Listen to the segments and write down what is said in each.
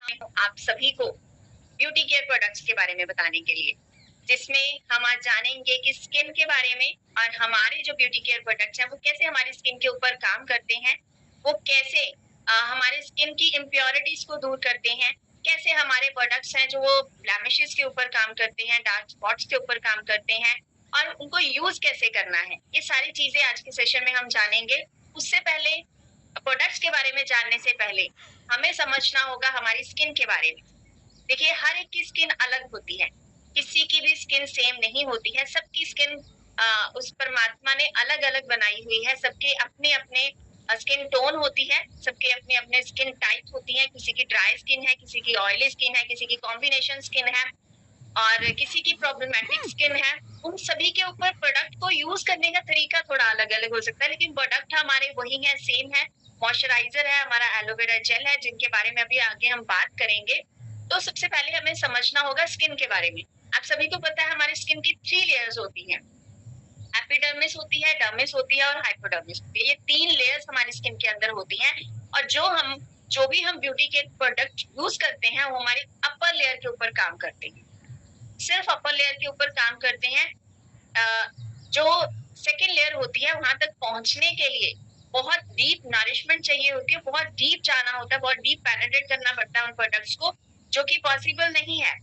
आप सभी को ब्यूटी केयर प्रोडक्ट्स के बारे में बताने के लिए, जिसमें हम आज जानेंगे कि स्किन के बारे में और हमारे जो ब्यूटी केयर प्रोडक्ट्स हैं वो कैसे हमारी स्किन के ऊपर काम करते हैं, वो कैसे हमारे स्किन की इम्प्योरिटीज को दूर करते हैं, कैसे हमारे प्रोडक्ट्स हैं जो वो ब्लेमिशेस के ऊपर काम करते हैं, डार्क स्पॉट्स के ऊपर काम करते हैं और उनको यूज कैसे करना है। ये सारी चीजें आज के सेशन में हम जानेंगे। उससे पहले, प्रोडक्ट्स के बारे में जानने से पहले हमें समझना होगा हमारी स्किन के बारे में। देखिए, हर एक की स्किन अलग होती है, किसी की भी स्किन सेम नहीं होती है। सबकी स्किन उस परमात्मा ने अलग अलग बनाई हुई है। सबके अपने अपने स्किन टोन होती है, सबके अपने अपने स्किन टाइप होती है। किसी की ड्राई स्किन है, किसी की ऑयली स्किन है, किसी की कॉम्बिनेशन स्किन है और किसी की प्रॉब्लमेटिक स्किन है। उन सभी के ऊपर प्रोडक्ट को यूज करने का तरीका थोड़ा अलग अलग हो सकता है, लेकिन प्रोडक्ट हमारे वही है, सेम है। मॉइस्चराइजर है, हमारा एलोवेरा जेल है, जिनके बारे में अभी आगे हम बात करेंगे। तो सबसे पहले हमें समझना होगा स्किन के बारे में। आप सभी को पता है हमारी स्किन की 3 लेयर्स होती हैं। एपिडर्मिस होती है, डर्मिस होती है और हाइपोडर्मिस होती है। ये 3 लेयर्स हमारी स्किन के अंदर होती हैं और जो भी हम ब्यूटी के प्रोडक्ट यूज करते हैं वो हमारी अपर लेयर के ऊपर काम करते हैं। सिर्फ अपर लेयर के ऊपर काम करते हैं। जो सेकेंड लेयर होती है वहां तक पहुंचने के लिए बहुत डीप नरिशमेंट चाहिए होती है, बहुत डीप जाना होता है, बहुत डीप पेनिट्रेट करना पड़ता है उन प्रोडक्ट्स को, जो कि पॉसिबल नहीं है।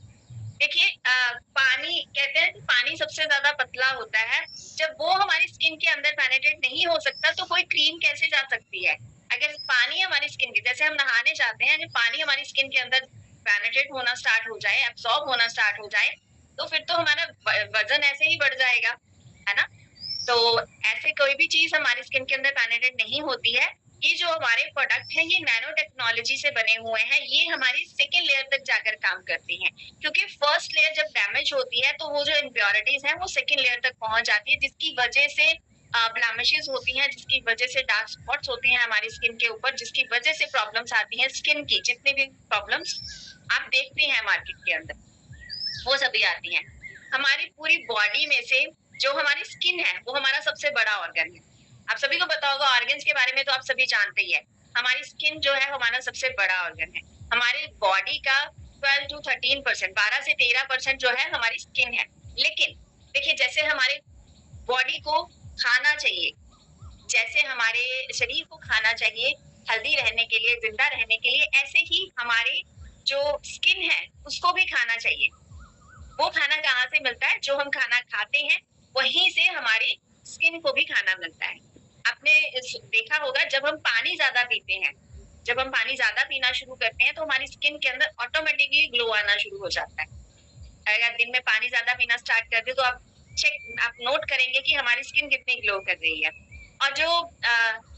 देखिए, पानी कहते हैं कि पानी सबसे ज्यादा पतला होता है। जब वो हमारी स्किन के अंदर पेनिट्रेट नहीं हो सकता तो कोई क्रीम कैसे जा सकती है। अगर पानी हमारी स्किन के, जैसे हम नहाने जाते हैं, जब पानी हमारी स्किन के अंदर पेनिट्रेट होना स्टार्ट हो जाए, एब्सॉर्ब होना स्टार्ट हो जाए, तो फिर तो हमारा वजन ऐसे ही बढ़ जाएगा, है ना। तो ऐसे कोई भी चीज हमारी स्किन के अंदर पेनिट्रेट नहीं होती है। ये जो हमारे प्रोडक्ट हैं ये नैनो टेक्नोलॉजी से बने हुए हैं। ये हमारी सेकेंड लेयर तक जाकर काम करती हैं, क्योंकि फर्स्ट लेयर जब डैमेज होती है तो वो जो इम्प्योरिटीज हैं वो सेकेंड लेयर तक पहुंच जाती है, जिसकी वजह से ब्लैमिशेस होती हैं, जिसकी वजह से डार्क स्पॉट्स होती हैं हमारी स्किन के ऊपर, जिसकी वजह से प्रॉब्लम्स आती हैं स्किन की। जितनी भी प्रॉब्लम्स आप देखते हैं मार्केट के अंदर वो सभी आती हैं। हमारी पूरी बॉडी में से जो हमारी स्किन है वो हमारा सबसे बड़ा ऑर्गन है। आप सभी को पता होगा, ऑर्गन्स के बारे में तो आप सभी जानते ही है। हमारी स्किन जो है हमारा सबसे बड़ा ऑर्गन है। हमारी बॉडी का 12 to 13%, 12 से 13% जो है हमारी स्किन है। लेकिन देखिए, जैसे हमारे बॉडी को खाना चाहिए, जैसे हमारे शरीर को खाना चाहिए हेल्दी रहने के लिए, जिंदा रहने के लिए, ऐसे ही हमारी जो स्किन है उसको भी खाना चाहिए। वो खाना कहाँ से मिलता है? जो हम खाना खाते हैं वहीं से हमारी स्किन को भी खाना मिलता है। आपने देखा होगा, जब हम पानी ज्यादा पीते हैं, जब हम पानी ज्यादा पीना शुरू करते हैं तो हमारी स्किन के अंदर ऑटोमेटिकली ग्लो आना शुरू हो जाता है। अगर दिन में पानी ज्यादा पीना स्टार्ट कर दे तो आप नोट करेंगे कि हमारी स्किन कितनी ग्लो कर रही है। और जो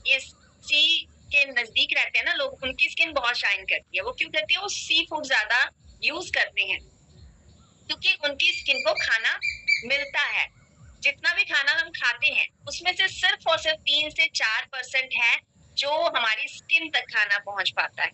ये सी के नजदीक रहते हैं ना लोग, उनकी स्किन बहुत शाइन करती है। वो क्यों करती है? वो सी फूड ज्यादा यूज करते हैं, क्योंकि उनकी स्किन को खाना मिलता है। जितना भी खाना हम खाते हैं उसमें से सिर्फ और सिर्फ 3 से 4% है जो हमारी स्किन तक खाना पहुंच पाता है।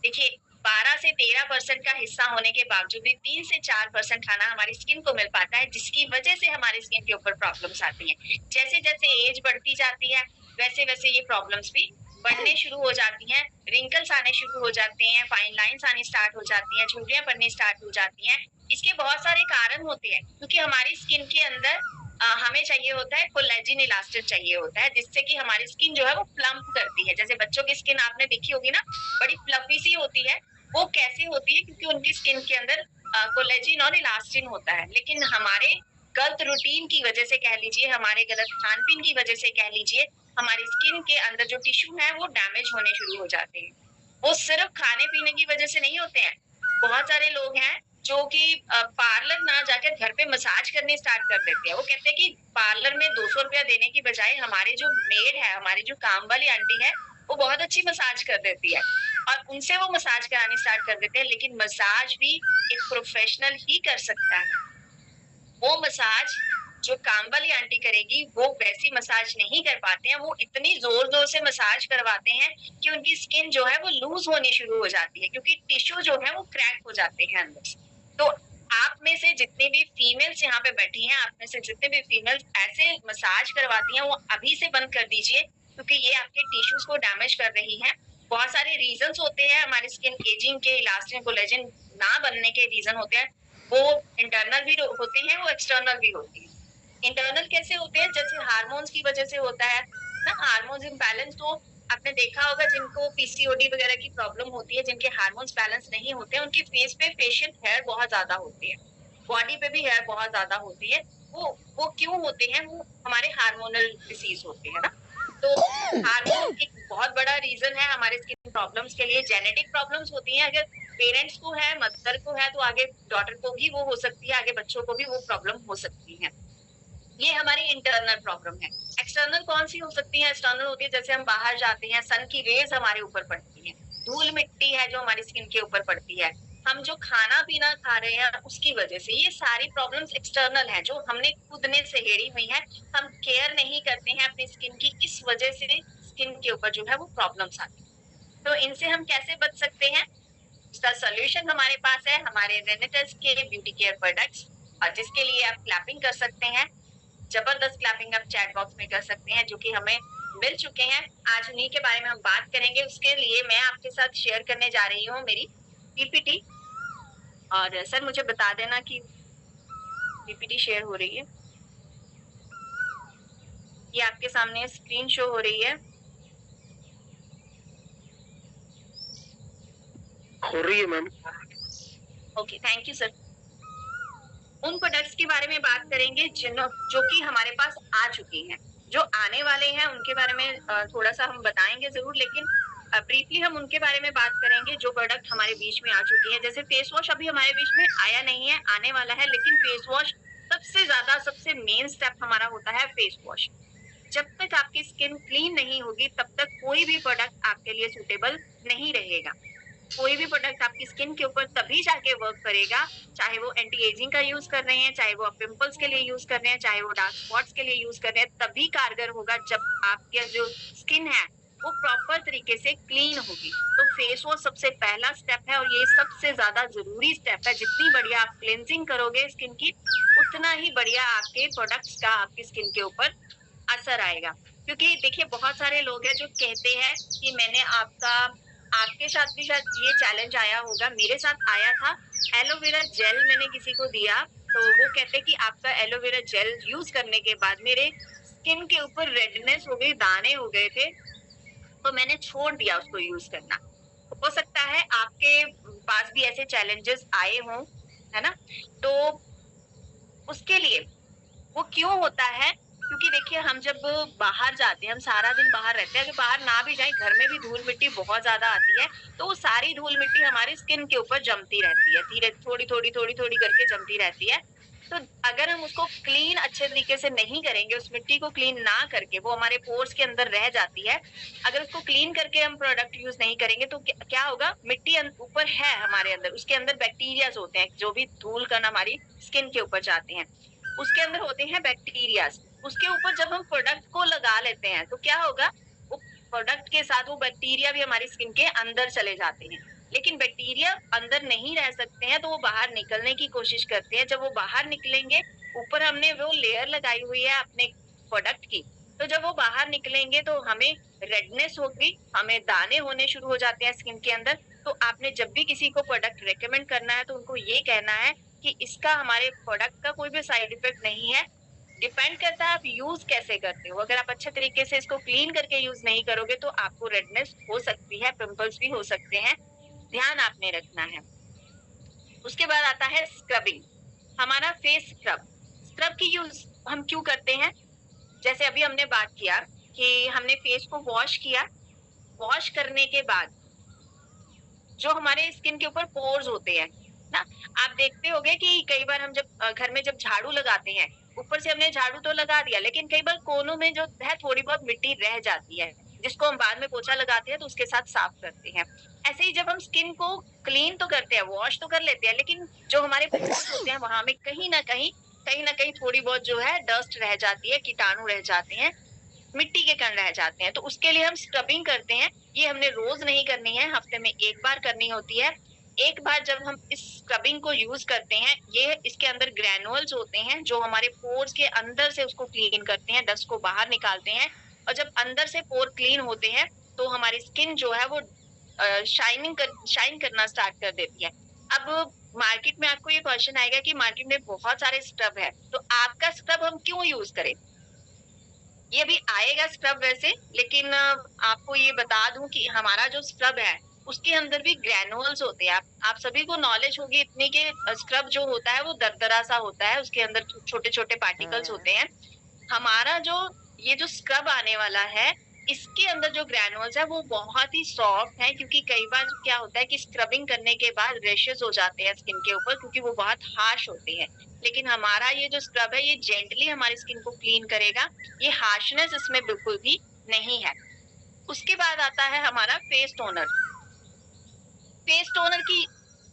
देखिए, 12 से 13% का हिस्सा होने के बावजूद भी 3 से 4% खाना हमारी स्किन को मिल पाता है, जिसकी वजह से हमारी स्किन के ऊपर प्रॉब्लम्स आती हैं। जैसे जैसे एज बढ़ती जाती है वैसे वैसे ये प्रॉब्लम्स भी बढ़ने शुरू हो जाती हैं। रिंकल्स आने शुरू हो जाते हैं, फाइन लाइंस आनी स्टार्ट हो जाती हैं, झुर्रियां पड़नी स्टार्ट हो जाती हैं। इसके बहुत सारे कारण होते हैं, क्योंकि हमारी स्किन के अंदर हमें चाहिए होता है कोलेजन इलास्टिन चाहिए होता है, जिससे कि हमारी स्किन जो है वो प्लम्प करती है। जैसे बच्चों की स्किन आपने देखी होगी ना, बड़ी फ्लफी सी होती है। वो कैसे होती है? क्योंकि उनकी स्किन के अंदर कोलेजन और इलास्टिन होता है। लेकिन हमारे गलत रूटीन की वजह से कह लीजिए, हमारे गलत खान पीन की वजह से कह लीजिए, हमारी स्किन के अंदर जो टिश्यू है वो डैमेज होने शुरू हो जाते हैं। वो सिर्फ खाने पीने की वजह से नहीं होते हैं। बहुत सारे लोग हैं जो कि पार्लर ना जाकर घर पे मसाज करनी स्टार्ट कर देते हैं। वो कहते हैं कि पार्लर में 200 रुपया देने की बजाय हमारे जो मेड है, हमारी जो काम वाली आंटी है, वो बहुत अच्छी मसाज कर देती है और उनसे वो मसाज करानी स्टार्ट कर देते हैं। लेकिन मसाज भी एक प्रोफेशनल ही कर सकता है। वो मसाज जो काम वाली आंटी करेगी वो वैसी मसाज नहीं कर पाते हैं। वो इतनी जोर जोर से मसाज करवाते हैं कि उनकी स्किन जो है वो लूज होनी शुरू हो जाती है, क्योंकि टिश्यू जो है वो क्रैक हो जाते हैं अंदर से। तो आप में से जितनी भी फीमेल्स यहाँ पे बैठी हैं, आप में से जितने भी फीमेल्स ऐसे मसाज करवाती हैं, वो अभी से बंद कर दीजिए, क्योंकि ये आपके टिश्यूज को डैमेज कर रही है। बहुत सारे रीजंस होते हैं हमारी स्किन एजिंग के, इलास्टिन कोलेजन ना बनने के रीजन होते हैं। वो इंटरनल भी होते हैं, वो एक्सटर्नल भी होते हैं। इंटरनल कैसे होते हैं? जैसे हार्मोन्स की वजह से होता है ना, हार्मोन्स इम्बैलेंस। तो आपने देखा होगा जिनको पीसीओडी वगैरह की प्रॉब्लम होती है, जिनके हार्मोन्स बैलेंस नहीं होते हैं, उनके फेस पे फेशियल हेयर बहुत ज्यादा होती है, बॉडी पे भी हेयर बहुत ज्यादा होती है। वो क्यों होते हैं? वो हमारे हार्मोनल डिसीज होते हैं ना। तो हार्मोन एक बहुत बड़ा रीजन है हमारे स्किन प्रॉब्लम्स के लिए। जेनेटिक प्रॉब्लम्स होती हैं, अगर पेरेंट्स को है, मदर को है, तो आगे डॉटर को भी वो हो सकती है, आगे बच्चों को भी वो प्रॉब्लम हो सकती है। ये हमारी इंटरनल प्रॉब्लम है। एक्सटर्नल कौन सी हो सकती है? एक्सटर्नल होती है जैसे हम बाहर जाते हैं, सन की रेज हमारे ऊपर पड़ती है, धूल मिट्टी है जो हमारी स्किन के ऊपर पड़ती है, हम जो खाना पीना खा रहे हैं उसकी वजह से, ये सारी प्रॉब्लम्स एक्सटर्नल है जो हमने खुद ने सहेड़ी हुई है। हम केयर नहीं करते हैं अपनी स्किन की, इस वजह से स्किन के ऊपर जो है वो प्रॉब्लम्स आती है। तो इनसे हम कैसे बच सकते हैं? इसका सोल्यूशन हमारे पास है, हमारे रेनेटस के ब्यूटी केयर प्रोडक्ट्स, और जिसके लिए आप क्लैपिंग कर सकते हैं। जबरदस्त क्लैपिंग आप चैट बॉक्स में कर सकते हैं, जो कि हमें मिल चुके हैं। आज उन्हीं के बारे में हम बात करेंगे। उसके लिए मैं आपके साथ शेयर करने जा रही हूँ मेरी पीपीटी। और सर मुझे बता देना कि पीपीटी शेयर हो रही है। ये आपके सामने स्क्रीन शो हो रही है। हो रही है ma'am. Okay, thank you sir. उन प्रोडक्ट्स के बारे में बात करेंगे जो कि हमारे पास आ चुकी हैं। जो आने वाले हैं उनके बारे में थोड़ा सा हम बताएंगे जरूर, लेकिन ब्रीफली हम उनके बारे में बात करेंगे जो प्रोडक्ट हमारे बीच में आ चुकी है। जैसे फेस वॉश अभी हमारे बीच में आया नहीं है, आने वाला है, लेकिन फेस वॉश सबसे ज्यादा, सबसे मेन स्टेप हमारा होता है फेस वॉश। जब तक आपकी स्किन क्लीन नहीं होगी तब तक कोई भी प्रोडक्ट आपके लिए सूटेबल नहीं रहेगा। कोई भी प्रोडक्ट आपकी स्किन के ऊपर तभी जाके वर्क करेगा, चाहे वो एंटी एजिंग का यूज कर रहे हैं, चाहे वो आप पिंपल्स के लिए यूज कर रहे हैं, चाहे वो डार्क स्पॉट्स के लिए यूज कर रहे हैं, तभी कारगर होगा जब आपके जो स्किन है वो प्रॉपर तरीके से क्लीन होगी। तो फेस वॉश सबसे पहला स्टेप है, और ये सबसे ज्यादा जरूरी स्टेप है। जितनी बढ़िया आप क्लेंजिंग करोगे स्किन की, उतना ही बढ़िया आपके प्रोडक्ट्स का आपकी स्किन के ऊपर असर आएगा। क्योंकि देखिए बहुत सारे लोग हैं जो कहते हैं कि मैंने आपके साथ भी शायद ये चैलेंज आया होगा, मेरे साथ आया था। एलोवेरा जेल मैंने किसी को दिया, तो वो कहते कि आपका एलोवेरा जेल यूज करने के बाद मेरे स्किन के ऊपर रेडनेस हो गई, दाने हो गए थे, तो मैंने छोड़ दिया उसको यूज करना। हो सकता है आपके पास भी ऐसे चैलेंजेस आए हों, है ना? तो उसके लिए वो क्यों होता है? क्योंकि देखिए हम जब बाहर जाते हैं, हम सारा दिन बाहर रहते हैं, अगर बाहर ना भी जाए, घर में भी धूल मिट्टी बहुत ज्यादा आती है, तो वो सारी धूल मिट्टी हमारी स्किन के ऊपर जमती रहती है, धीरे थोड़ी थोड़ी थोड़ी थोड़ी करके जमती रहती है। तो अगर हम उसको क्लीन अच्छे तरीके से नहीं करेंगे, उस मिट्टी को क्लीन ना करके, वो हमारे पोर्स के अंदर रह जाती है। अगर उसको क्लीन करके हम प्रोडक्ट यूज नहीं करेंगे तो क्या होगा? मिट्टी ऊपर है हमारे अंदर, उसके अंदर बैक्टीरियाज होते हैं, जो भी धूल कण हमारी स्किन के ऊपर जाते हैं उसके अंदर होते हैं बैक्टीरियाज। उसके ऊपर जब हम प्रोडक्ट को लगा लेते हैं तो क्या होगा? वो प्रोडक्ट के साथ वो बैक्टीरिया भी हमारी स्किन के अंदर चले जाते हैं। लेकिन बैक्टीरिया अंदर नहीं रह सकते हैं, तो वो बाहर निकलने की कोशिश करते हैं। जब वो बाहर निकलेंगे, ऊपर हमने वो लेयर लगाई हुई है अपने प्रोडक्ट की, तो जब वो बाहर निकलेंगे तो हमें रेडनेस होगी, हमें दाने होने शुरू हो जाते हैं स्किन के अंदर। तो आपने जब भी किसी को प्रोडक्ट रेकमेंड करना है तो उनको ये कहना है कि इसका हमारे प्रोडक्ट का कोई भी साइड इफेक्ट नहीं है। डिपेंड करता है आप यूज कैसे करते हो। अगर आप अच्छे तरीके से इसको क्लीन करके यूज नहीं करोगे तो आपको रेडनेस हो सकती है, पिंपल्स भी हो सकते हैं, ध्यान आपने रखना है। उसके बाद आता है स्क्रबिंग, हमारा फेस स्क्रब। स्क्रब की यूज हम क्यों करते हैं? जैसे अभी हमने बात किया कि हमने फेस को वॉश किया, वॉश करने के बाद जो हमारे स्किन के ऊपर पोर्स होते हैं ना, आप देखते होंगे कि कई बार हम जब घर में जब झाड़ू लगाते हैं, ऊपर से हमने झाड़ू तो लगा दिया, लेकिन कई बार कोनों में जो है थोड़ी बहुत मिट्टी रह जाती है, जिसको हम बाद में पोछा लगाते हैं तो उसके साथ साफ करते हैं। ऐसे ही जब हम स्किन को क्लीन तो करते हैं, वॉश तो कर लेते हैं, लेकिन जो हमारे पोर्स होते हैं वहां में कहीं ना कहीं थोड़ी बहुत जो है डस्ट रह जाती है, कीटाणु रह जाते हैं, मिट्टी के कण रह जाते हैं। तो उसके लिए हम स्क्रबिंग करते हैं। ये हमने रोज नहीं करनी है, हफ्ते में एक बार करनी होती है। एक बार जब हम इस स्क्रबिंग को यूज करते हैं, ये इसके अंदर ग्रैनुअल्स होते हैं जो हमारे पोर्स के अंदर से उसको क्लीन करते हैं, डस्ट को बाहर निकालते हैं। और जब अंदर से पोर क्लीन होते हैं तो हमारी स्किन जो है वो शाइन करना स्टार्ट कर देती है। अब मार्केट में आपको ये क्वेश्चन आएगा कि मार्केट में बहुत सारे स्क्रब है, तो आपका स्क्रब हम क्यों यूज करें? ये भी आएगा स्क्रब वैसे, लेकिन आपको ये बता दूं कि हमारा जो स्क्रब है उसके अंदर भी ग्रैनुअल्स होते हैं। आप सभी को नॉलेज होगी इतनी कि स्क्रब जो होता है वो दरदरा सा होता है, उसके अंदर छोटे छोटे पार्टिकल्स होते हैं। हमारा जो ये जो स्क्रब आने वाला है, इसके अंदर जो ग्रैनुअल्स है वो बहुत ही सॉफ्ट है, क्योंकि कई बार क्या होता है कि स्क्रबिंग करने के बाद रैशेस हो जाते हैं स्किन के ऊपर, क्योंकि वो बहुत हार्श होते हैं। लेकिन हमारा ये जो स्क्रब है ये जेंटली हमारी स्किन को क्लीन करेगा, ये हार्शनेस इसमें बिल्कुल भी नहीं है। उसके बाद आता है हमारा फेस टोनर। फेस टोनर की,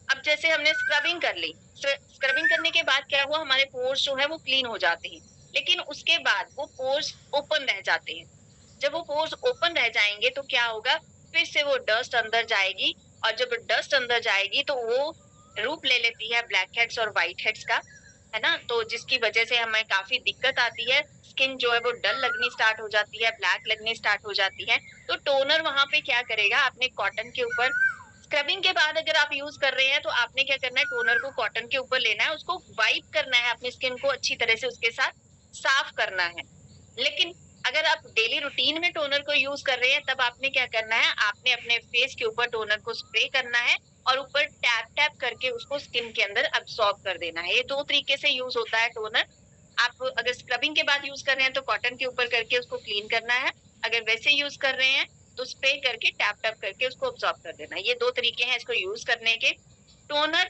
अब जैसे हमने स्क्रबिंग कर ली, स्क्रबिंग करने के बाद क्या हुआ, हमारे पोर्स जो है वो क्लीन हो जाते हैं, लेकिन उसके बाद वो पोर्स ओपन रह जाते हैं। जब वो पोर्स ओपन रह जाएंगे तो क्या होगा, फिर से वो डस्ट अंदर जाएगी, और जब डस्ट अंदर जाएगी तो वो रूप ले लेती है ब्लैक हेड्स और व्हाइट हेड्स का, है ना। तो जिसकी वजह से हमें काफी दिक्कत आती है, स्किन जो है वो डल लगनी स्टार्ट हो जाती है, ब्लैक लगनी स्टार्ट हो जाती है। तो टोनर वहां पे क्या करेगा, आपने कॉटन के ऊपर स्क्रबिंग के बाद अगर आप यूज कर रहे हैं तो आपने क्या करना है, टोनर को कॉटन के ऊपर लेना है, उसको वाइप करना है, अपनी स्किन को अच्छी तरह से उसके साथ साफ करना है। लेकिन अगर आप डेली रूटीन में टोनर को यूज कर रहे हैं, तब आपने क्या करना है, आपने अपने फेस के ऊपर टोनर को स्प्रे करना है और ऊपर टैप टैप करके उसको स्किन के अंदर अब्सॉर्ब कर देना है। ये दो तरीके से यूज होता है टोनर। आप अगर स्क्रबिंग के बाद यूज कर रहे हैं तो कॉटन के ऊपर करके उसको क्लीन करना है, अगर वैसे यूज कर रहे हैं तो स्प्रे करके टैप टैप करके उसको अब्सॉर्ब कर देना है। ये दो तरीके हैं इसको यूज करने के। टोनर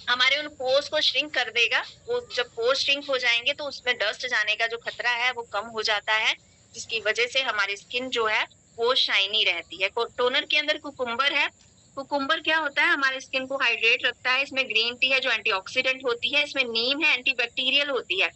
हमारे उन पोर्स को श्रिंक कर देगा, वो जब पोर्स श्रिंक हो जाएंगे तो उसमें डस्ट जाने का जो खतरा है वो कम हो जाता है, जिसकी वजह से हमारी स्किन जो है वो शाइनी रहती है। टोनर के अंदर कुकुम्बर है। कुकुम्बर क्या होता है, हमारे स्किन को हाइड्रेट रखता है। इसमें ग्रीन टी है जो एंटीऑक्सीडेंट होती है, इसमें नीम है एंटीबैक्टीरियल होती है,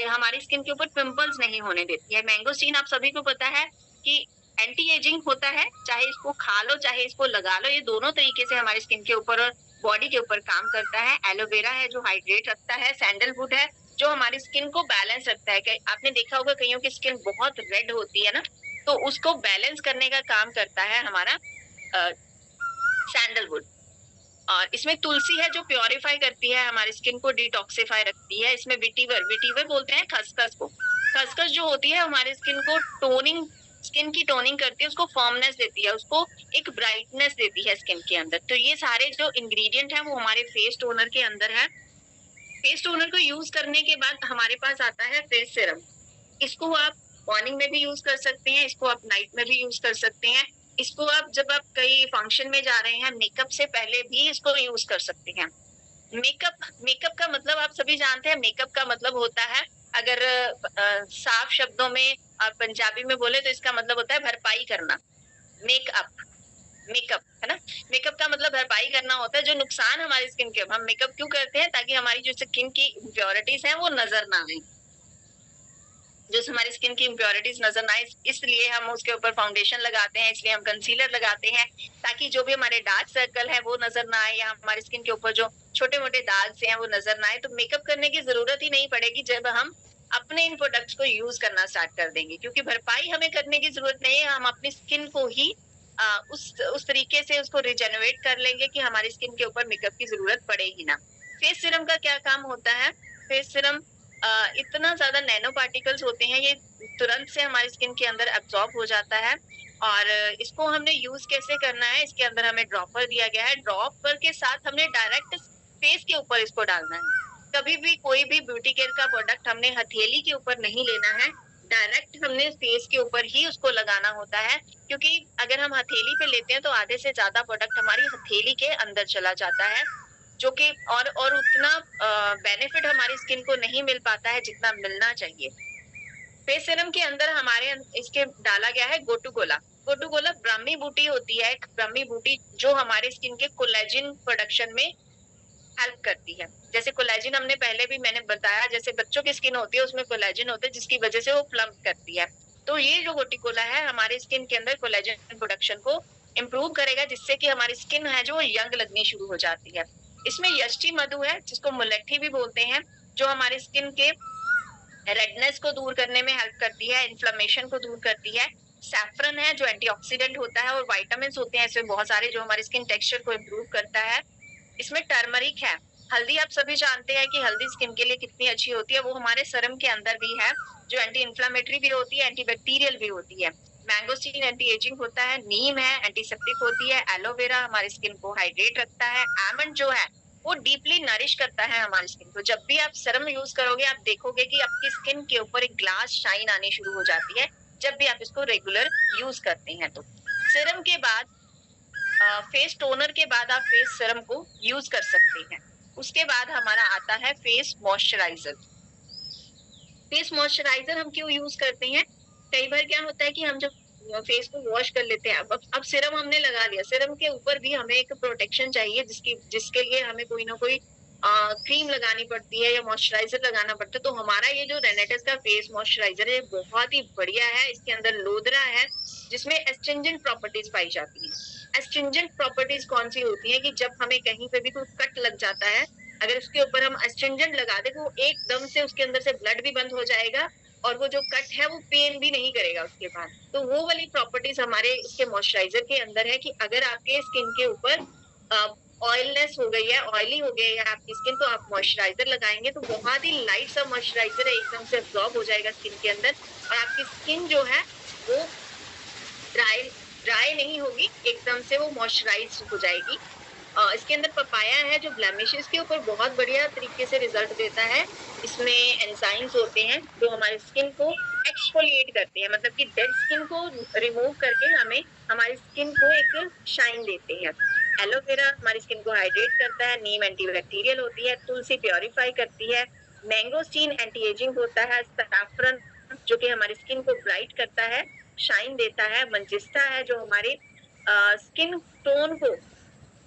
हमारी स्किन के ऊपर पिंपल्स नहीं होने देती है। मैंगोस्टीन आप सभी को पता है कि एंटी एजिंग होता है, चाहे इसको खा लो चाहे इसको लगा लो, ये दोनों तरीके से हमारी स्किन के ऊपर और बॉडी के ऊपर काम करता है। एलोवेरा है जो हाइड्रेट रखता है, सैंडलवुड है जो हमारी स्किन को बैलेंस रखता है। आपने देखा होगा कईयों की स्किन बहुत रेड होती है ना, तो उसको बैलेंस करने का काम करता है हमारा सैंडलवुड। और इसमें तुलसी है जो प्योरीफाई करती है, हमारी स्किन को डिटॉक्सिफाई रखती है। इसमें विटीवर, विटीवर बोलते हैं खसखस को। खसखस जो होती है हमारे स्किन को टोनिंग, स्किन की टोनिंग करती है, उसको फर्मनेस देती है, उसको एक ब्राइटनेस देती है स्किन के अंदर। तो ये सारे जो इंग्रेडिएंट है वो हमारे फेस टोनर के अंदर है। फेस टोनर को यूज करने के बाद हमारे पास आता है फेस सीरम। इसको आप मॉर्निंग में भी यूज कर सकते हैं, इसको आप नाइट में भी यूज कर सकते हैं। इसको आप जब आप कहीं फंक्शन में जा रहे हैं, मेकअप से पहले भी इसको यूज कर सकते हैं। मेकअप, मेकअप का मतलब आप सभी जानते हैं, मेकअप का मतलब होता है, अगर साफ शब्दों में पंजाबी में बोले तो इसका मतलब होता है भरपाई करना। मेकअप, मेकअप है ना, मेकअप का मतलब भरपाई करना होता है। जो नुकसान हमारी स्किन के, हम मेकअप क्यों करते हैं, ताकि हमारी जो स्किन की इम्प्योरिटीज हैं वो नजर ना आए, जो हमारी स्किन की इम्प्योरिटीज नजर ना आए, इसलिए हम उसके ऊपर फाउंडेशन लगाते हैं, इसलिए हम कंसीलर लगाते हैं, ताकि जो भी हमारे डार्क सर्कल है वो नजर ना आए, या हमारी स्किन के ऊपर जो छोटे मोटे दाग से हैं वो नजर ना आए। तो मेकअप करने की जरूरत ही नहीं पड़ेगी जब हम अपने इन प्रोडक्ट्स को यूज करना स्टार्ट कर देंगे, क्योंकि भरपाई हमें करने की जरूरत नहीं है। हम अपनी स्किन को ही उस तरीके से उसको रिजेनरेट कर लेंगे कि हमारी स्किन के ऊपर मेकअप की जरूरत पड़े ही ना। फेस सीरम का क्या काम होता है, फेस सीरम इतना ज्यादा नैनो पार्टिकल्स होते हैं, ये तुरंत से हमारी स्किन के अंदर एब्जॉर्ब हो जाता है। और इसको हमने यूज कैसे करना है, इसके अंदर हमें ड्रॉपर दिया गया है, ड्रॉपर के साथ हमने डायरेक्ट फेस के ऊपर इसको डालना है। कभी भी कोई भी ब्यूटी केयर का प्रोडक्ट हमने हथेली के ऊपर नहीं लेना है, डायरेक्ट हमने फेस के ऊपर ही उसको लगाना होता है। क्योंकि अगर हम हथेली पे लेते हैं तो आधे से ज्यादा प्रोडक्ट हमारी हथेली के अंदर चला जाता है, जो कि और उतना बेनिफिट हमारी स्किन को नहीं मिल पाता है जितना मिलना चाहिए। फेस सीरम के अंदर हमारे इसके डाला गया है गोटू कोला। गोटू कोला ब्राह्मी बूटी होती है, एक ब्राह्मी बूटी जो हमारे स्किन के कोलेजन प्रोडक्शन में हेल्प करती है। जैसे कोलेजन हमने पहले भी मैंने बताया, जैसे बच्चों की स्किन होती है उसमें कोलेजन होता है जिसकी वजह से वो प्लम्प करती है। तो ये जो गोटिकोला है हमारे स्किन के अंदर कोलेजन प्रोडक्शन को इम्प्रूव करेगा, जिससे कि हमारी स्किन है जो यंग लगनी शुरू हो जाती है। इसमें यष्टि मधु है जिसको मुलेट्ठी भी बोलते हैं, जो हमारे स्किन के रेडनेस को दूर करने में हेल्प करती है, इन्फ्लेमेशन को दूर करती है। सैफरन है जो एंटीऑक्सीडेंट होता है, और विटामिन होते हैं इसमें बहुत सारे जो हमारे स्किन टेक्सचर को इम्प्रूव करता है। इसमें टर्मरिक है। हल्दी आप सभी जानते हैं कि हल्दी स्किन के लिए कितनी अच्छी होती है, वो हमारे सरम के अंदर भी है, जो एंटी इंफ्लेमेटरी भी होती है, एंटीबैक्टीरियल भी होती है। मैंगोस्टीन एंटी एजिंग होता है, नीम है एंटीसेप्टिक होती है, एलोवेरा हमारी स्किन को हाइड्रेट रखता है, आमंड जो है वो डीपली नरिश करता है हमारी स्किन को। जब भी आप सरम यूज करोगे आप देखोगे कि आपकी स्किन के ऊपर एक ग्लास शाइन आनी शुरू हो जाती है, जब भी आप इसको रेगुलर यूज करते हैं। तो सीरम के बाद फेस टोनर के बाद आप फेस सीरम को यूज कर सकते हैं। उसके बाद हमारा आता है फेस मॉइस्चराइजर। फेस मॉइस्चराइजर हम क्यों यूज करते हैं? कई बार क्या होता है कि हम जब फेस को वॉश कर लेते हैं, अब सीरम हमने लगा लिया, सीरम के ऊपर भी हमें एक प्रोटेक्शन चाहिए जिसके लिए हमें कोई ना कोई क्रीम लगानी पड़ती है या मॉइस्चराइजर लगाना पड़ता है। तो हमारा ये जो रेनेटिस का फेस मॉइस्चराइजर है बहुत ही बढ़िया है। इसके अंदर लोदरा है जिसमें एस्ट्रिंजेंट प्रॉपर्टीज पाई जाती हैं। एस्ट्रिंजेंट प्रॉपर्टीज कौन सी होती है कि जब हमें कहीं पे भी कोई कट लग जाता है, अगर उसके ऊपर हम एस्ट्रिंजेंट लगा दे तो एकदम से उसके अंदर से ब्लड भी बंद हो जाएगा, और वो जो कट है वो पेन भी नहीं करेगा उसके बाद। तो वो वाली प्रॉपर्टीज हमारे इसके मॉइस्चराइजर के अंदर है कि अगर आपके स्किन के ऊपर ऑयलनेस हो गई है, ऑयली हो गई है आपकी स्किन, तो आप मॉइस्चराइजर लगाएंगे तो बहुत ही लाइट सा मॉइस्चराइजर है, एकदम से अब्सॉर्ब हो जाएगा स्किन के अंदर, और आपकी स्किन जो है वो ड्राई ड्राई नहीं होगी, एकदम से वो मॉइस्चराइज हो जाएगी। इसके अंदर पपाया है जो ब्लेमिशेस के ऊपर बहुत बढ़िया तरीके से रिजल्ट देता है। इसमें एंजाइम्स होते हैं जो हमारी स्किन को एक्सफोलिएट करते हैं, मतलब कि डेड स्किन को रिमूव करके हमें हमारी स्किन को एक शाइन देते हैं। एलोवेरा हमारी स्किन को हाइड्रेट करता है, नीम एंटीबैक्टीरियल होती है, तुलसी प्योरीफाई करती है, मैंगोस्टीन एंटी एजिंग होता है, सैफरन जो कि हमारी स्किन को ब्राइट करता है, शाइन देता है, मंजिस्टा है जो हमारे स्किन टोन को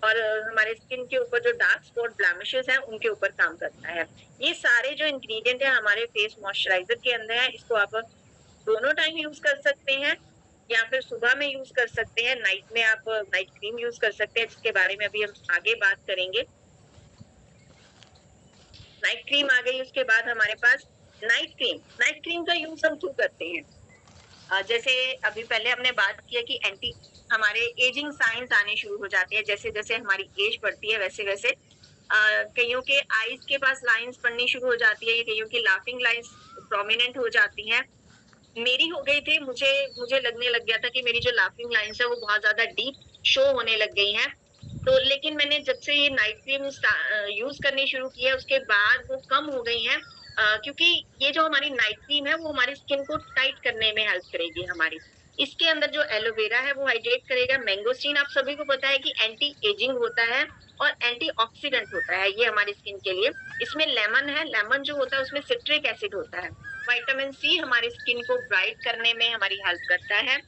और हमारे स्किन के ऊपर जो डार्क स्पॉट ब्लेमिशेस हैं उनके ऊपर काम करता है। ये सारे जो इंग्रेडिएंट है हमारे फेस मॉइस्चराइजर के अंदर है। इसको आप दोनों टाइम यूज कर सकते हैं या फिर सुबह में यूज कर सकते हैं, नाइट में आप नाइट क्रीम यूज कर सकते हैं, जिसके बारे में अभी हम आगे बात करेंगे। नाइट क्रीम आ गई, उसके बाद हमारे पास नाइट क्रीम। नाइट क्रीम का यूज हम क्यों करते हैं? जैसे अभी पहले हमने बात किया कि एंटी हमारे एजिंग साइंस आने शुरू हो जाते हैं, जैसे जैसे हमारी एज बढ़ती है वैसे वैसे कईयों के आईज के पास लाइंस पड़नी शुरू हो जाती है, कईयों की लाफिंग लाइंस प्रोमिनेंट हो जाती हैं। मेरी हो गई थी, मुझे मुझे लगने लग गया था कि मेरी जो लाफिंग लाइंस है वो बहुत ज्यादा डीप शो होने लग गई हैं। तो लेकिन मैंने जब से ये नाइट क्रीम यूज करनी शुरू की है उसके बाद वो कम हो गई हैं, क्योंकि ये जो हमारी नाइट क्रीम है वो हमारी स्किन को टाइट करने में हेल्प करेगी हमारी। इसके अंदर जो एलोवेरा है वो हाइड्रेट करेगा, मैंगोस्टीन आप सभी को पता है कि एंटी एजिंग होता है और एंटीऑक्सीडेंट होता है ये हमारी स्किन के लिए। इसमें लेमन है, लेमन जो होता है उसमें सिट्रिक एसिड होता है। विटामिन सी हमारी स्किन को ब्राइट करने में हमारी हेल्प करता है।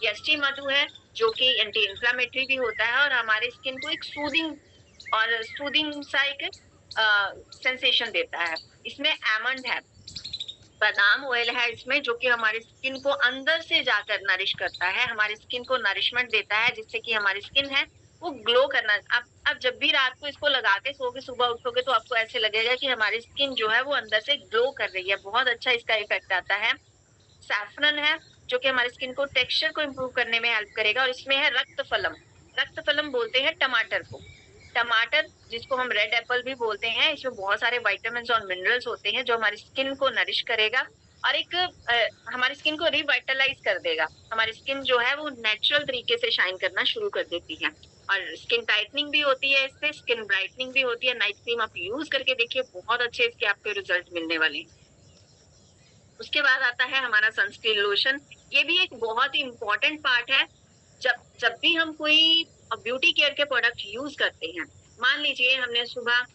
यष्टि मधु है जो कि एंटी इंफ्लेमेटरी भी होता है और हमारे स्किन को एक सूदिंग सा एक सेंसेशन देता है। इसमें आमंड है, बादाम ऑयल है इसमें, जो कि हमारी स्किन को अंदर से जाकर नरिश करता है, हमारी स्किन को नरिशमेंट देता है, जिससे कि हमारी स्किन है वो ग्लो करना। आप जब भी रात को इसको लगा के सोगे, सुबह उठोगे तो आपको ऐसे लगेगा कि हमारी स्किन जो है वो अंदर से ग्लो कर रही है, बहुत अच्छा इसका इफेक्ट आता है। सैफरन है जो कि हमारी स्किन को टेक्सचर को इम्प्रूव करने में हेल्प करेगा, और इसमें है रक्तफलम। रक्तफलम बोलते हैं टमाटर को। टमाटर जिसको हम रेड एप्पल भी बोलते हैं, इसमें बहुत सारे विटामिन और मिनरल्स होते हैं जो हमारी स्किन को नरिश करेगा और एक हमारी स्किन को रिवाइटलाइज कर देगा। हमारी स्किन जो है वो नेचुरल तरीके से शाइन करना शुरू कर देती है, और स्किन टाइटनिंग भी होती है इससे, स्किन ब्राइटनिंग भी होती है। नाइट क्रीम आप यूज करके देखिए, बहुत अच्छे इसके आपको रिजल्ट मिलने वाले हैं। उसके बाद आता है हमारा सनस्क्रीन लोशन। ये भी एक बहुत ही इंपॉर्टेंट पार्ट है। जब जब भी हम कोई ब्यूटी केयर के प्रोडक्ट यूज करते हैं, मान लीजिए हमने सुबह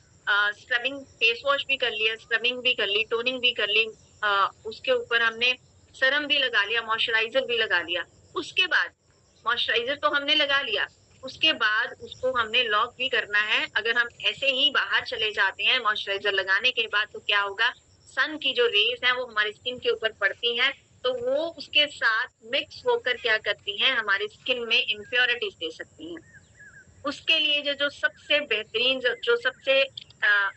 स्क्रबिंग फेस वॉश भी कर लिया, स्क्रबिंग भी कर ली, टोनिंग भी कर ली, उसके ऊपर हमने सरम भी लगा लिया, मॉइस्चराइजर भी लगा लिया। उसके बाद मॉइस्चराइजर तो हमने लगा लिया, उसके बाद उसको हमने लॉक भी करना है। अगर हम ऐसे ही बाहर चले जाते हैं मॉइस्चराइजर लगाने के बाद, तो क्या होगा, सन की जो रेज है वो हमारी स्किन के ऊपर पड़ती हैं, तो वो उसके साथ मिक्स होकर क्या करती हैं, हमारी स्किन में इम्प्योरिटीज दे सकती हैं। उसके लिए जो सबसे बेहतरीन जो सबसे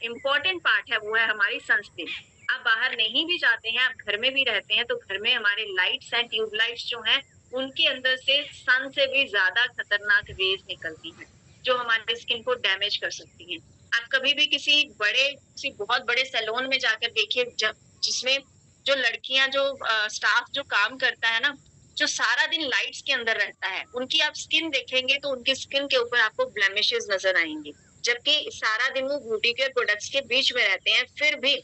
इम्पोर्टेंट पार्ट है वो है हमारी सनस्क्रीन। आप बाहर नहीं भी जाते हैं, आप घर में भी रहते हैं, तो घर में हमारे लाइट्स हैं, ट्यूब लाइट्स जो हैं उनके अंदर से सन से भी ज्यादा खतरनाक रेज निकलती हैं जो हमारे स्किन को डैमेज कर सकती हैं। आप कभी भी किसी बहुत बड़े सैलून में जाकर देखिए, जब जिसमें जो लड़कियां जो स्टाफ जो काम करता है ना, जो सारा दिन लाइट्स के अंदर रहता है, उनकी आप स्किन देखेंगे तो उनकी स्किन के ऊपर आपको ब्लेमिशेस नजर आएंगे, जबकि सारा दिन वो ब्यूटी केयर प्रोडक्ट्स के बीच में रहते हैं। फिर भी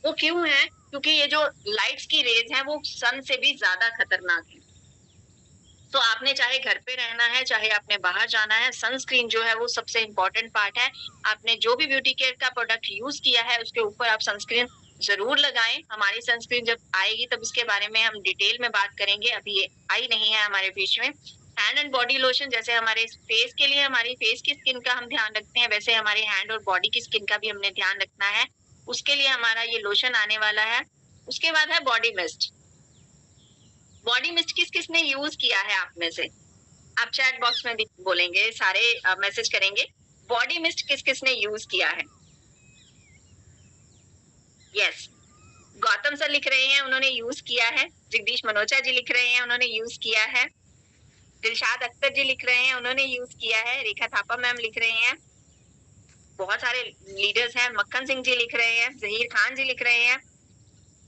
वो क्यों है? क्योंकि ये जो लाइट्स की रेज है वो सन से भी ज्यादा खतरनाक है। तो आपने चाहे घर पे रहना है, चाहे आपने बाहर जाना है, सनस्क्रीन जो है वो सबसे इम्पोर्टेंट पार्ट है। आपने जो भी ब्यूटी केयर का प्रोडक्ट यूज किया है उसके ऊपर आप सनस्क्रीन जरूर लगाएं। हमारी सनस्क्रीन जब आएगी तब इसके बारे में हम डिटेल में बात करेंगे, अभी ये आई नहीं है हमारे बीच में। हैंड एंड बॉडी लोशन, जैसे हमारे फेस के लिए हमारी फेस की स्किन का हम ध्यान रखते हैं, वैसे हमारे हैंड और बॉडी की स्किन का भी हमने ध्यान रखना है। उसके लिए हमारा ये लोशन आने वाला है। उसके बाद है बॉडी मिस्ट। बॉडी मिस्ट किस किसने यूज किया है आप में से? आप चैट बॉक्स में भी बोलेंगे, सारे मैसेज करेंगे। बॉडी मिस्ट किस किसने यूज किया है? यस, गौतम सर लिख रहे हैं उन्होंने यूज किया है। जगदीश मनोचा जी लिख रहे हैं उन्होंने यूज किया है। दिलशाद अख्तर जी लिख रहे हैं उन्होंने यूज किया है। रेखा थापा मैम लिख रहे हैं। बहुत सारे लीडर्स हैं। मक्खन सिंह जी लिख रहे हैं। जहीर खान जी लिख रहे हैं।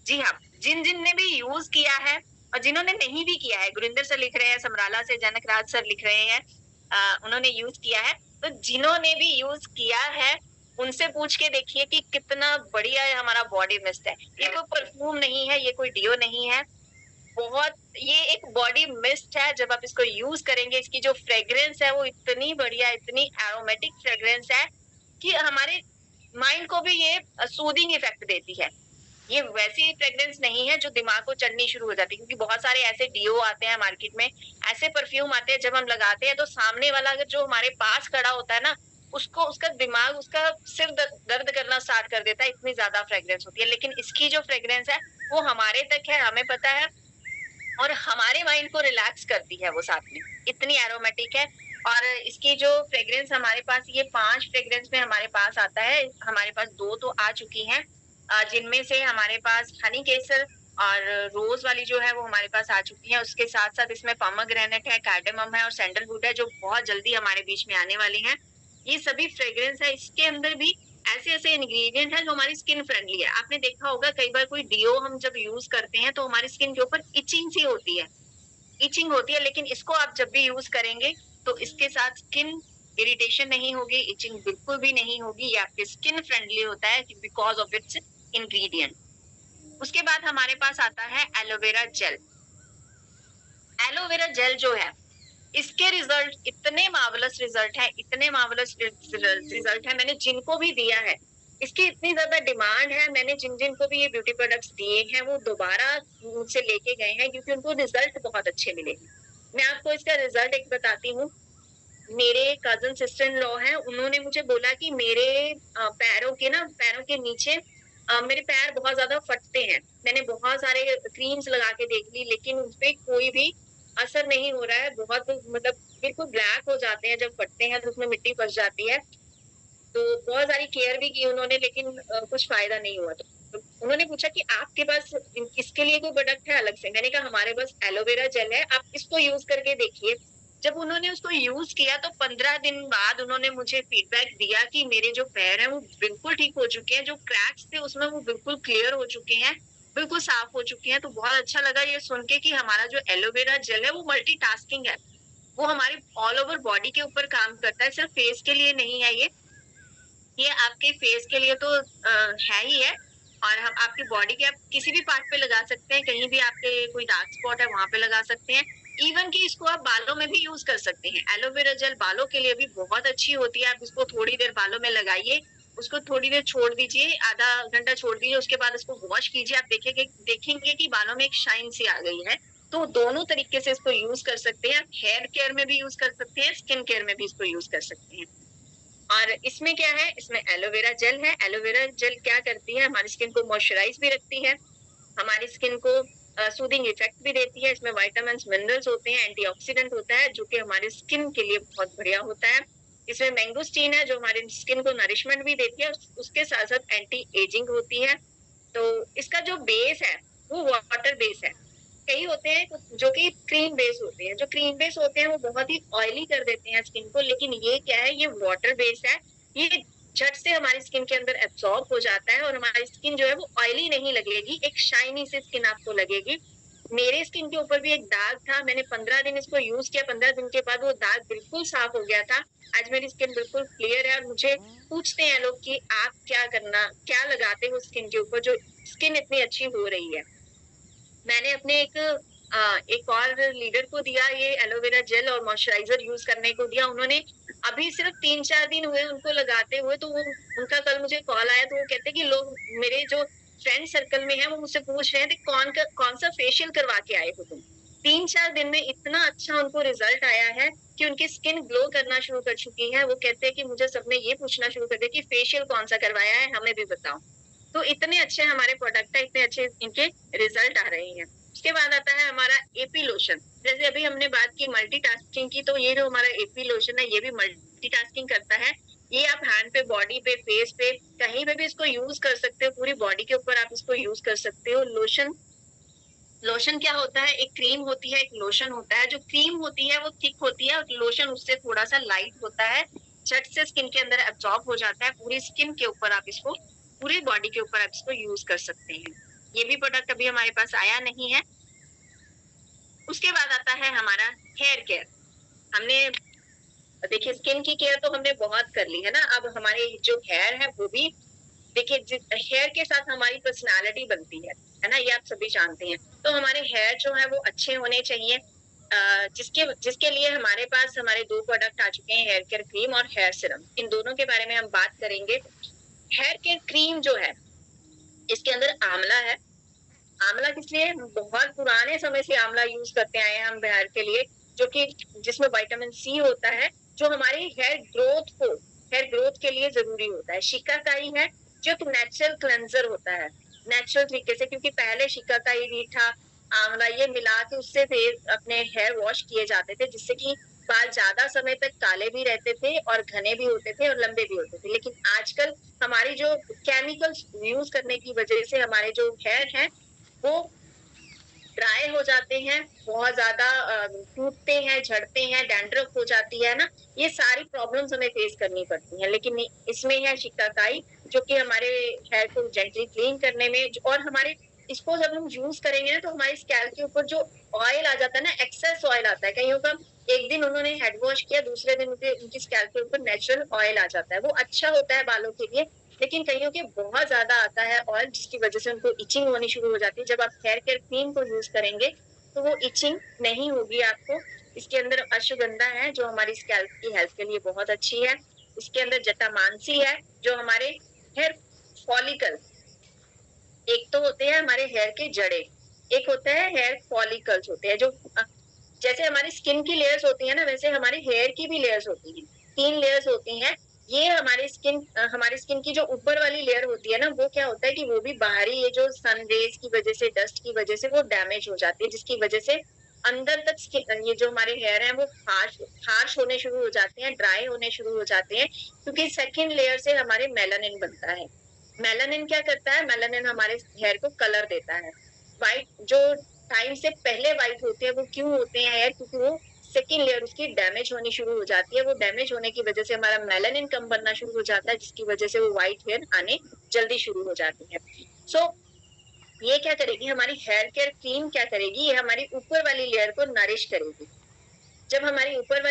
जी हाँ, जिन जिन ने भी यूज किया है और जिन्होंने नहीं भी किया है, गुरिंदर सर लिख रहे हैं, समराला से जनक राज सर लिख रहे हैं, उन्होंने यूज किया है। तो जिन्होंने भी यूज किया है उनसे पूछ के देखिए कि कितना बढ़िया है हमारा बॉडी मिस्ट है। ये कोई परफ्यूम नहीं है, ये कोई डिओ नहीं है, बहुत ये एक बॉडी मिस्ट है। जब आप इसको यूज करेंगे, इसकी जो फ्रेग्रेंस है वो इतनी बढ़िया, इतनी एरोमेटिक फ्रेग्रेंस है कि हमारे माइंड को भी ये सूदिंग इफेक्ट देती है। ये वैसी फ्रेग्रेंस नहीं है जो दिमाग को चढ़नी शुरू हो जाती है, क्योंकि बहुत सारे ऐसे डीओ आते हैं मार्केट में, ऐसे परफ्यूम आते हैं, जब हम लगाते हैं तो सामने वाला अगर जो हमारे पास खड़ा होता है ना, उसको उसका दिमाग, उसका सिर दर्द करना स्टार्ट कर देता है, इतनी ज्यादा फ्रेग्रेंस होती है। लेकिन इसकी जो फ्रेग्रेंस है वो हमारे तक है, हमें पता है, और हमारे माइंड को रिलैक्स करती है वो साथ में, इतनी एरोमेटिक है। और इसकी जो फ्रेग्रेंस हमारे पास, ये 5 फ्रेग्रेंस में हमारे पास आता है। हमारे पास 2 तो आ चुकी हैं, जिनमें से हमारे पास हनी केसर और रोज वाली जो है वो हमारे पास आ चुकी है। उसके साथ साथ इसमें पोमेग्रेनेट है, कार्डेमम है और सैंडलवुड है, जो बहुत जल्दी हमारे बीच में आने वाली हैं। ये सभी फ्रेग्रेंस है। इसके अंदर भी ऐसे ऐसे इंग्रेडिएंट है जो हमारी स्किन फ्रेंडली है। आपने देखा होगा कई बार कोई डीओ हम जब यूज करते हैं तो हमारी स्किन के ऊपर इचिंग सी होती है, इचिंग होती है, लेकिन इसको आप जब भी यूज करेंगे तो इसके साथ स्किन इरिटेशन नहीं होगी, इचिंग बिल्कुल भी नहीं होगी। ये आपके स्किन फ्रेंडली होता है बिकॉज ऑफ इट्स इंग्रेडिएंट। उसके बाद हमारे पास आता है एलोवेरा जेल। एलोवेरा जेल जो है, इसके रिजल्ट इतने मार्वलस रिजल्ट है, इतने मार्वलस रिजल्ट है, मैंने जिनको भी दिया है, इसकी इतनी ज्यादा डिमांड है, मैंने जिन जिन को भी ये ब्यूटी प्रोडक्ट्स दिए हैं वो दोबारा मुझसे लेके गए हैं, क्योंकि उनको रिजल्ट बहुत अच्छे मिले। मैं आपको इसका रिजल्ट एक बताती हूँ। मेरे कजन सिस्टर इन लॉ है, उन्होंने मुझे बोला कि मेरे पैरों के नीचे मेरे पैर बहुत ज्यादा फटते हैं। मैंने बहुत सारे क्रीम्स लगा के देख ली, लेकिन उसपे कोई भी असर नहीं हो रहा है। बहुत मतलब बिल्कुल ब्लैक हो जाते हैं, जब फटते हैं तो उसमें मिट्टी फंस जाती है। तो बहुत सारी केयर भी की उन्होंने, लेकिन कुछ फायदा नहीं हुआ। तो उन्होंने पूछा कि आपके पास इसके लिए कोई प्रोडक्ट है अलग से? मैंने कहा हमारे पास एलोवेरा जेल है, आप इसको यूज करके देखिए। जब उन्होंने उसको यूज किया तो 15 दिन बाद उन्होंने मुझे फीडबैक दिया कि मेरे जो पैर हैं वो बिल्कुल ठीक हो चुके हैं, जो क्रैक्स थे उसमें वो बिल्कुल क्लियर हो चुके हैं, बिल्कुल साफ हो चुके हैं। तो बहुत अच्छा लगा ये सुन के कि हमारा जो एलोवेरा जेल है वो मल्टीटास्किंग है, वो हमारी ऑल ओवर बॉडी के ऊपर काम करता है, सिर्फ फेस के लिए नहीं है। ये आपके फेस के लिए तो है ही है, और हम आपकी बॉडी के आप किसी भी पार्ट पे लगा सकते हैं, कहीं भी आपके कोई डार्क स्पॉट है वहां पे लगा सकते हैं। इवन कि इसको आप बालों में भी यूज कर सकते हैं। एलोवेरा जेल बालों के लिए भी बहुत अच्छी होती है। आप इसको थोड़ी देर बालों में लगाइए, उसको थोड़ी देर छोड़ दीजिए, आधा घंटा छोड़ दीजिए, उसके बाद इसको वॉश कीजिए। आप देखेंगे कि बालों में एक शाइन सी आ गई है। तो दोनों तरीके से इसको यूज कर सकते हैं। आप हेयर केयर में भी यूज कर सकते हैं, स्किन केयर में भी इसको यूज कर सकते हैं। और इसमें क्या है, इसमें एलोवेरा जेल है। एलोवेरा जेल क्या करती है, हमारी स्किन को मॉइस्चराइज भी रखती है, हमारी स्किन को सूदिंग इफेक्ट भी देती है। इसमें विटामिन मिनरल्स होते हैं, एंटीऑक्सीडेंट होता है, जो कि हमारे स्किन के लिए बहुत बढ़िया होता है। इसमें मैंगोस्टीन है, जो हमारे स्किन को नरिशमेंट भी देती है, उसके साथ साथ एंटी एजिंग होती है। तो इसका जो बेस है वो वाटर बेस है। कई होते हैं जो कि क्रीम बेस होते हैं, जो क्रीम बेस होते हैं वो बहुत ही ऑयली कर देते हैं स्किन को, लेकिन ये क्या है, ये वाटर बेस है, ये झट से हमारी स्किन के अंदर एब्सॉर्ब हो जाता है और हमारी स्किन जो है वो ऑयली नहीं लगेगी, एक शाइनी सी स्किन आपको लगेगी। मेरे स्किन के ऊपर भी एक दाग था, मैंने 15 दिन इसको यूज किया, 15 दिन के बाद वो दाग बिल्कुल साफ हो गया था। आज मेरी स्किन बिल्कुल क्लियर है और मुझे पूछते हैं लोग कि आप क्या लगाते हो स्किन के ऊपर जो स्किन इतनी अच्छी हो रही है। मैंने अपने एक और लीडर को दिया ये एलोवेरा जेल और मॉइस्चराइजर यूज करने को दिया। उन्होंने अभी सिर्फ 3-4 दिन हुए उनको लगाते हुए, तो वो उनका कल मुझे कॉल आया, तो वो कहते कि लोग मेरे जो फ्रेंड सर्कल में है वो मुझसे पूछ रहे थे कौन सा फेशियल करवा के आए हो तुम। 3-4 दिन में इतना अच्छा उनको रिजल्ट आया है कि उनकी स्किन ग्लो करना शुरू कर चुकी है। वो कहते हैं कि मुझे सबने ये पूछना शुरू कर दिया कि फेशियल कौन सा करवाया है, हमें भी बताओ। तो इतने अच्छे हमारे प्रोडक्ट है, इतने अच्छे इनके रिजल्ट आ रहे हैं। उसके बाद आता है हमारा एपी लोशन। जैसे अभी हमने बात की मल्टीटास्किंग की, तो ये जो हमारा एपी लोशन है ये भी मल्टीटास्किंग करता है। ये आप हैंड पे, बॉडी पे, फेस पे, कहीं पे भी इसको यूज कर सकते हो, पूरी बॉडी के ऊपर आप इसको यूज कर सकते हो। लोशन लोशन क्या होता है, एक क्रीम होती है, एक लोशन होता है। जो क्रीम होती है वो थिक होती है और लोशन उससे थोड़ा सा लाइट होता है, झट से स्किन के अंदर एब्जॉर्ब हो जाता है। पूरी स्किन के ऊपर आप इसको, पूरी बॉडी के ऊपर आप इसको यूज कर सकते हैं। ये भी प्रोडक्ट अभी हमारे पास आया नहीं है। उसके बाद आता है हमारा हेयर केयर। हमने, देखिए स्किन की केयर तो हमने बहुत कर ली है ना, अब हमारे जो हेयर है वो भी, देखिए हेयर के साथ हमारी पर्सनालिटी बनती है ना, ये आप सभी जानते हैं। तो हमारे हेयर जो है वो अच्छे होने चाहिए, जिसके जिसके लिए हमारे पास हमारे 2 प्रोडक्ट आ चुके हैं, हेयर केयर क्रीम और हेयर सीरम। इन दोनों के बारे में हम बात करेंगे। हेयर केयर क्रीम जो है, इसके अंदर आंवला है। आंवला किस लिए, बहुत पुराने समय से आंवला यूज करते आए हैं हम हेयर के लिए, जो कि जिसमें विटामिन सी होता है, जो हमारी हेयर ग्रोथ के लिए जरूरी होता है। शिकाकाई है जो कि नेचुरल क्लेंजर होता है, नेचुरल तरीके से, क्योंकि पहले शिकाकाई, रीठा, आंवला ये मिला के उससे अपने हेयर वॉश किए जाते थे, जिससे कि बाल ज्यादा समय तक काले भी रहते थे और घने भी होते थे और लंबे भी होते थे। लेकिन आजकल हमारी जो केमिकल्स यूज करने की वजह से हमारे जो हेयर हैं वो ड्राई हो जाते हैं, बहुत ज्यादा टूटते हैं, झड़ते हैं, डैंड्रफ हो जाती है ना, ये सारी प्रॉब्लम्स हमें फेस करनी पड़ती हैं। लेकिन इसमें है शिकाकाई, जो कि हमारे हेयर को जेंटली क्लीन करने में और हमारे, इसको जब हम यूज करेंगे ना तो हमारी स्कैल्प के ऊपर जो ऑयल आ जाता है ना, एक्सेस ऑयल आता है, कहीं का एक दिन उन्होंने हेड वॉश किया, दूसरे दिन उनकी स्कैल्प के ऊपर नेचुरल ऑयल आ जाता है, वो अच्छा होता है बालों के लिए। लेकिन कईयों के बहुत ज्यादा आता है ऑयल, जिसकी वजह से उनको इचिंग होनी शुरू हो जाती है। जब आप हेयर केयर क्रीम को यूज करेंगे तो वो इचिंग नहीं होगी आपको। इसके अंदर अश्वगंधा है जो हमारी स्कैल्प की हेल्थ के लिए बहुत अच्छी है। इसके अंदर जटामांसी है जो हमारे हेयर फॉलिकल, एक तो होते हैं हमारे हेयर के जड़े, एक होता है हेयर फॉलिकल्स होते हैं, जो जैसे हमारी स्किन की लेयर्स होती है ना, वैसे हमारे हेयर की भी लेयर्स होती हैं, 3 लेयर्स होती हैं। ये हमारी स्किन की जो ऊपर वाली लेयर होती है ना, वो क्या होता है कि वो भी बाहरी, ये जो सन रेज की वजह से, डस्ट की वजह से वो डैमेज हो जाती है, जिसकी वजह से अंदर तक ये जो हमारे हेयर हैं वो हार्श होने शुरू हो जाते हैं, ड्राई होने शुरू हो जाते हैं, क्योंकि सेकेंड लेयर से हमारे मेलानिन बनता है। मेलानिन क्या करता है, मेलानिन हमारे हेयर को कलर देता है। व्हाइट जो टाइम से पहले व्हाइट होते हैं, वो क्यों होते हैं हेयर, क्योंकि वो सेकेंड लेयर उसकी डैमेज होनी शुरू हो जाती है। वो डैमेज होने की वजह से हमारा मेलानिन कम बनना शुरू हो जाता है, जिसकी वजह से वो व्हाइट हेयर आने जल्दी शुरू हो जाती है। सो ये क्या करेगी, हमारी हेयर केयर क्रीम क्या करेगी, ये हमारी ऊपर वाली लेयर को नरिश करेगी। जब हमारी ऊपर वाली